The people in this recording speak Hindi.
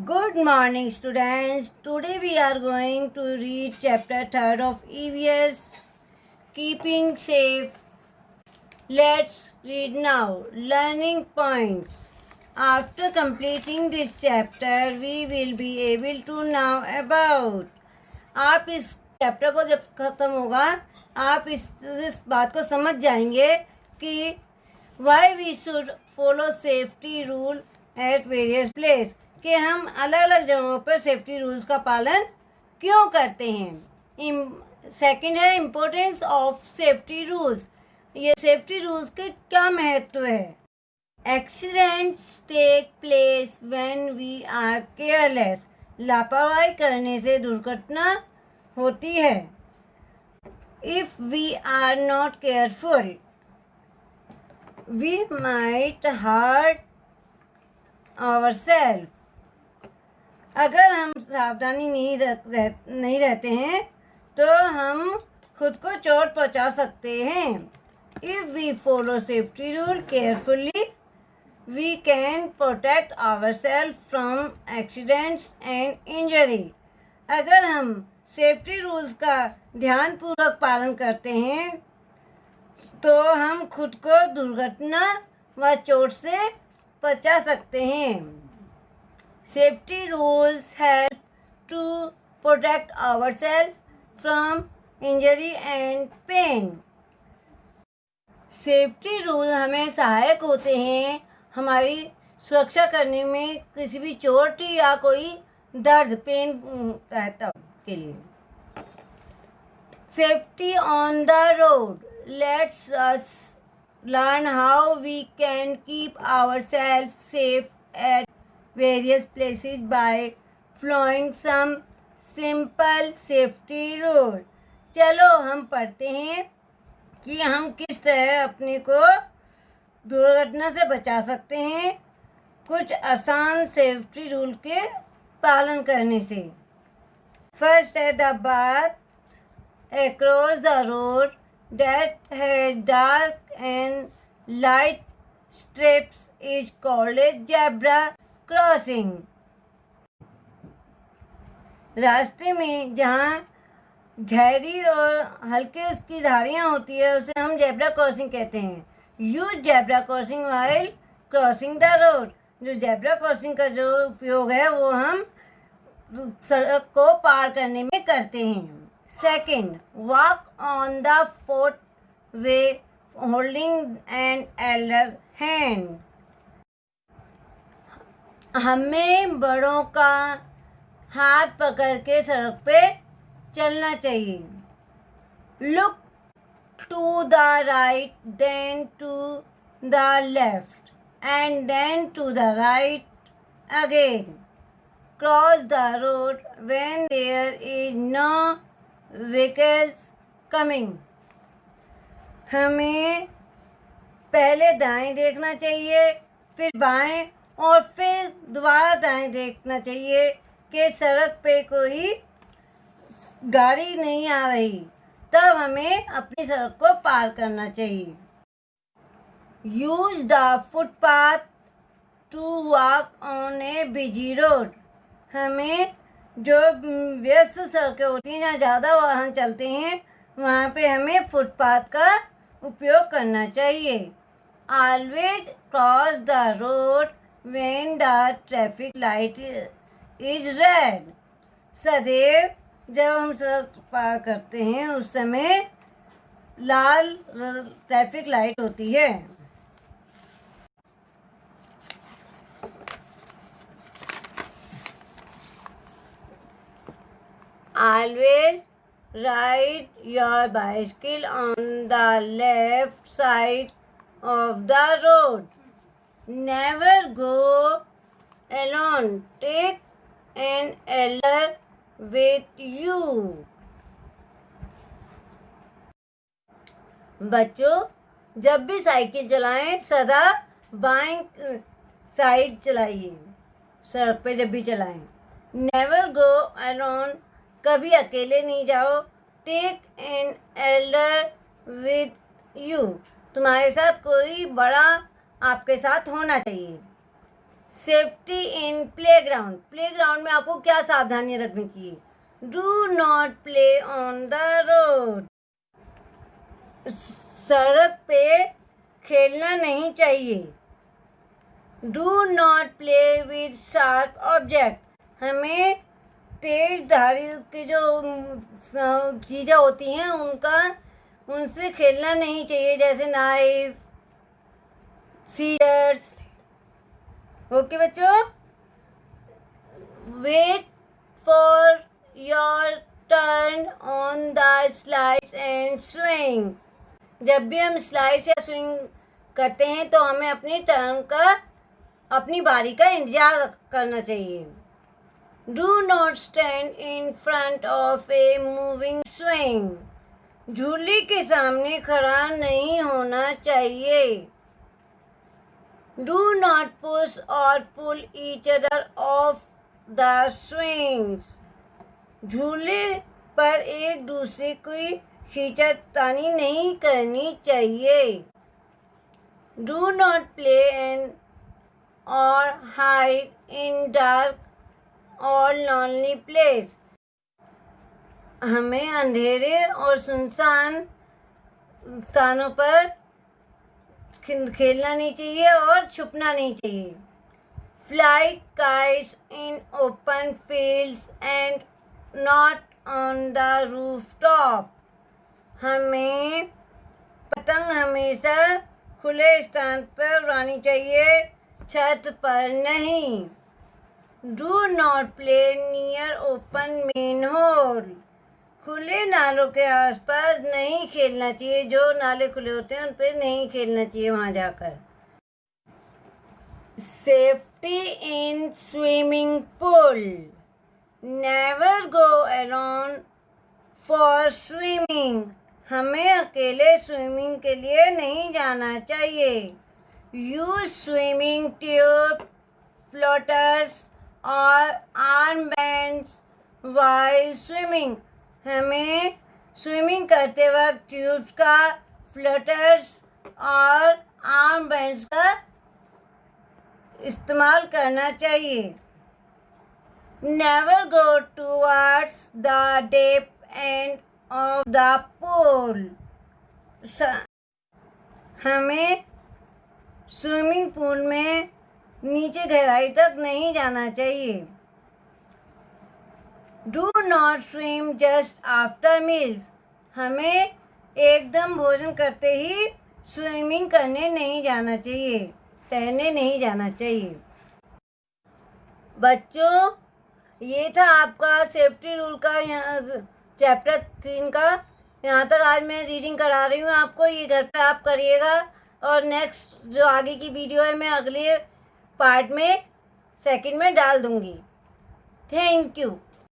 Good morning, students. Today we are going to read chapter 3rd of EVS, Keeping Safe. Let's read now. Learning points. After completing this chapter, we will be able to know about. आप इस चैप्टर को जब ख़त्म होगा आप इस बात को समझ जाएंगे कि why we should follow safety rule at various place, कि हम अलग अलग जगहों पर सेफ्टी रूल्स का पालन क्यों करते हैं। सेकंड है इम्पोर्टेंस ऑफ सेफ्टी रूल्स, ये सेफ्टी रूल्स के क्या महत्व है। Accidents take place when we are careless, लापरवाही करने से दुर्घटना होती है। If we are not careful we might hurt ourselves, अगर हम सावधानी नहीं रहते हैं तो हम खुद को चोट पहुंचा सकते हैं। If we follow safety rule carefully we can protect ourselves from accidents and injury, अगर हम सेफ्टी रूल्स का ध्यानपूर्वक पालन करते हैं तो हम खुद को दुर्घटना व चोट से बचा सकते हैं। Safety rules help to protect ourselves from injury and pain, safety rule हमें सहायक होते हैं हमारी सुरक्षा करने में, किसी भी चोट या कोई दर्द पेन तब के लिए। Safety on the road let's us learn how we can keep ourselves safe at various places by following some simple safety rule। चलो हम पढ़ते हैं कि हम किस तरह अपने को दुर्घटना से बचा सकते हैं कुछ आसान सेफ्टी रूल के पालन करने से। फर्स्ट है the bath across the road that has dark and light strips is called a zebra crossing। रास्ते में जहाँ गहरी और हल्के उसकी धारियाँ होती है उसे हम जेब्रा क्रॉसिंग कहते हैं। Use zebra crossing while crossing the road, जो जेब्रा क्रॉसिंग का जो उपयोग है वो हम सड़क को पार करने में करते हैं। Second, walk on the footway holding an elder hand, हमें बड़ों का हाथ पकड़ के सड़क पे चलना चाहिए। Look to the right, then to the left, and then to the right again. Cross the road when there is no vehicles coming, हमें पहले दाएं देखना चाहिए, फिर बाएं और फिर दोबारा दाएं देखना चाहिए कि सड़क पे कोई गाड़ी नहीं आ रही, तब हमें अपनी सड़क को पार करना चाहिए। Use the footpath to walk on a busy road, हमें जो व्यस्त सड़कें होती हैं जहाँ ज़्यादा वाहन चलते हैं वहाँ पे हमें फुटपाथ का उपयोग करना चाहिए। Always cross the road when the traffic light is red, सदैव जब हम सड़क पार करते हैं उस समय लाल ट्रैफिक लाइट होती है। Always ride your bicycle on the left side of the road. Never go alone. Take an elder with you. बच्चों, जब भी साइकिल चलाएं सदा बाएं साइड चलाइए, सड़क पे जब भी चलाएं। नेवर गो अलोन, कभी अकेले नहीं जाओ। Take an elder with you, तुम्हारे साथ कोई बड़ा आपके साथ होना चाहिए। सेफ्टी इन प्लेग्राउंड, प्लेग्राउंड में आपको क्या सावधानियां रखनी चाहिए? Do not play on the road, सड़क पे खेलना नहीं चाहिए। Do not play with sharp object, हमें तेज धारी की जो चीज़ें होती हैं उनसे खेलना नहीं चाहिए, जैसे नाइफ, सीजर्स। ओके बच्चों, wait for your turn on the slides and swing, जब भी हम स्लाइड्स या स्विंग करते हैं तो हमें अपनी बारी का इंतजार करना चाहिए। Do not stand in front of a moving swing, झूले के सामने खड़ा नहीं होना चाहिए। डू नॉट पुश और pull each other of the swings, झूले पर एक दूसरे की खींचातानी नहीं करनी चाहिए। डू नॉट प्ले एंड और हाइड इन डार्क और लॉनली प्लेस, हमें अंधेरे और सुनसान स्थानों पर खेलना नहीं चाहिए और छुपना नहीं चाहिए। Fly kites in open fields and not on the roof top, हमें पतंग हमेशा खुले स्थान पर उड़ानी चाहिए, छत पर नहीं। Do not play near open main whole, खुले नालों के आसपास नहीं खेलना चाहिए, जो नाले खुले होते हैं उन पर नहीं खेलना चाहिए वहाँ जाकर। Safety in swimming pool, never go alone for swimming, हमें अकेले स्विमिंग के लिए नहीं जाना चाहिए। यूज स्विमिंग ट्यूब, फ्लोटर्स और आर्म बैंड्स वाइल स्विमिंग, हमें स्विमिंग करते वक्त ट्यूब्स का, फ्लोटर्स और आर्म बैंड्स का इस्तेमाल करना चाहिए। Never go towards the deep end of the pool, हमें स्विमिंग पूल में नीचे गहराई तक नहीं जाना चाहिए। Do not swim just after meals, हमें एकदम भोजन करते ही स्विमिंग करने नहीं जाना चाहिए, तैरने नहीं जाना चाहिए। बच्चों, ये था आपका सेफ्टी रूल का चैप्टर 3 का। यहाँ तक आज मैं रीडिंग करा रही हूँ आपको, ये घर पे आप करिएगा और नेक्स्ट जो आगे की वीडियो है मैं अगले पार्ट में सेकंड में डाल दूँगी। Thank you.